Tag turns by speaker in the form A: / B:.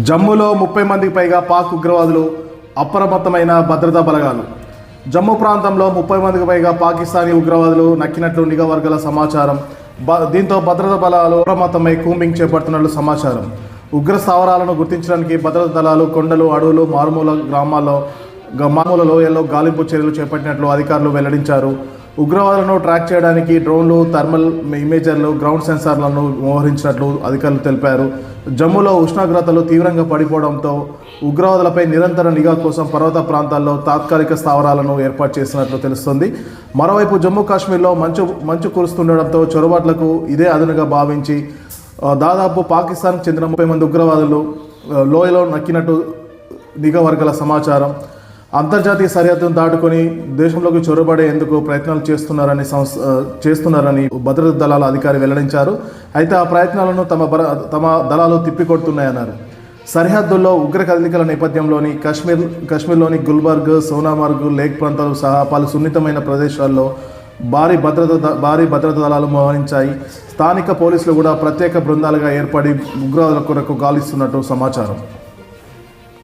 A: జమ్మూలో 30 మందికి పైగా పాక్ ఉగ్రవాదులు అప్రమత్తమైన భద్రతా బలగాలు. జమ్మూ ప్రాంతంలో 30 మందికి పైగా పాకిస్తానీ ఉగ్రవాదులు నక్కినట్లు నిఘా వర్గాల సమాచారం. దీంతో భద్రతా బలాలు అప్రమత్తమై కూంబింగ్ చేపడుతున్నట్లు సమాచారం. ఉగ్ర స్థావరాలను గుర్తించడానికి భద్రతా దళాలు కొండలు, అడవులు, మారుమూల లోయల్లో గాలింపు చర్యలు చేపట్టినట్లు అధికారులు వెల్లడించారు. ఉగ్రవాదులను ట్రాక్ చేయడానికి డ్రోన్లు, థర్మల్ ఇమేజర్లు, గ్రౌండ్ సెన్సార్లను మోహరించినట్లు అధికారులు తెలిపారు. జమ్మూలో ఉష్ణోగ్రతలు తీవ్రంగా పడిపోవడంతో ఉగ్రవాదులపై నిరంతర నిఘా కోసం పర్వత ప్రాంతాల్లో తాత్కాలిక స్థావరాలను ఏర్పాటు చేసినట్లు తెలుస్తోంది. మరోవైపు జమ్మూ కాశ్మీర్లో మంచు కురుస్తుండడంతో చొరబాట్లకు ఇదే అదునుగా భావించి దాదాపు పాకిస్తాన్కు చెందిన 30 మంది ఉగ్రవాదులు లోయలో నక్కినట్టు నిఘా వర్గాల సమాచారం. అంతర్జాతీయ సరిహద్దును దాటుకొని దేశంలోకి చొరబడేందుకు ప్రయత్నాలు చేస్తున్నారని భద్రతా దళాల అధికారి వెల్లడించారు. అయితే ఆ ప్రయత్నాలను తమ దళాలు తిప్పికొడుతున్నాయన్నారు. సరిహద్దుల్లో ఉగ్ర కదలికల నేపథ్యంలోని కాశ్మీర్లోని గుల్బర్గ్, సోనామార్గ్, లేక్ ప్రాంతాలు సహా పలు సున్నితమైన ప్రదేశాల్లో భారీ భద్రతా దళాలు మోహరించాయి. స్థానిక పోలీసులు కూడా ప్రత్యేక బృందాలుగా ఏర్పడి ఉగ్రవాదుల కొరకు గాలిస్తున్నట్టు సమాచారం.